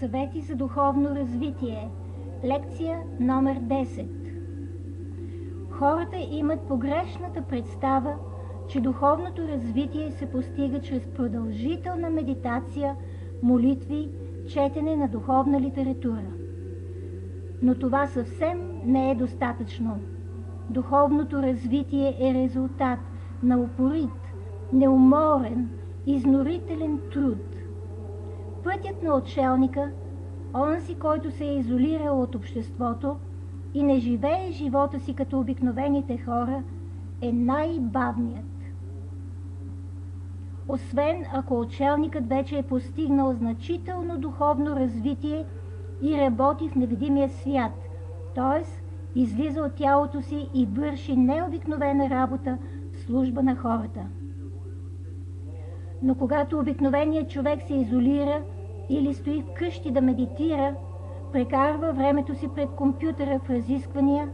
Съвети за духовно развитие. Лекция номер 10. Хората имат погрешната представа, че духовното развитие се постига чрез продължителна медитация, молитви, четене на духовна литература. Но това съвсем не е достатъчно. Духовното развитие е резултат на упорит, неуморен, изнурителен труд. Пътят на отшелника, онзи, който се е изолирал от обществото и не живее живота си като обикновените хора, е най-бавният. Освен ако отшелникът вече е постигнал значително духовно развитие и работи в невидимия свят, т.е. излиза от тялото си и върши необикновена работа в служба на хората. Но когато обикновеният човек се изолира или стои вкъщи да медитира, прекарва времето си пред компютъра в разисквания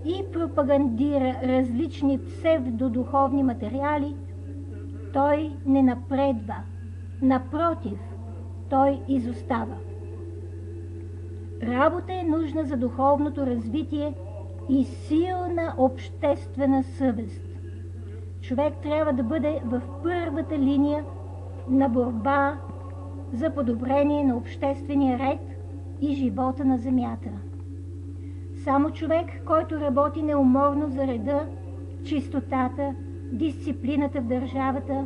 и пропагандира различни псевдодуховни материали, той не напредва. Напротив, той изостава. Работа е нужна за духовното развитие и силна обществена съвест. Човек трябва да бъде в първата линия на борба за подобрение на обществения ред и живота на земята. Само човек, който работи неуморно за реда, чистотата, дисциплината в държавата,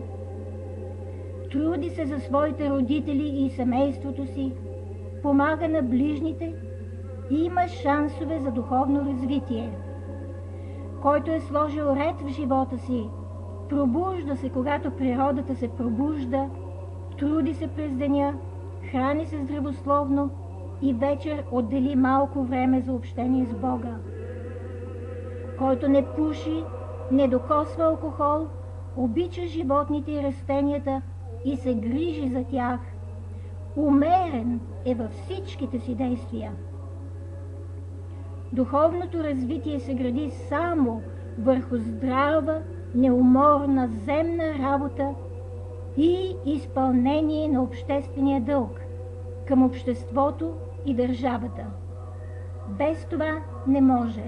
труди се за своите родители и семейството си, помага на ближните и има шансове за духовно развитие. Който е сложил ред в живота си, пробужда се, когато природата се пробужда, труди се през деня, храни се здравословно и вечер отдели малко време за общение с Бога. Който не пуши, не докосва алкохол, обича животните и растенията и се грижи за тях, умерен е във всичките си действия. Духовното развитие се гради само върху здрава, неуморна земна работа и изпълнение на обществения дълг към обществото и държавата. Без това не може.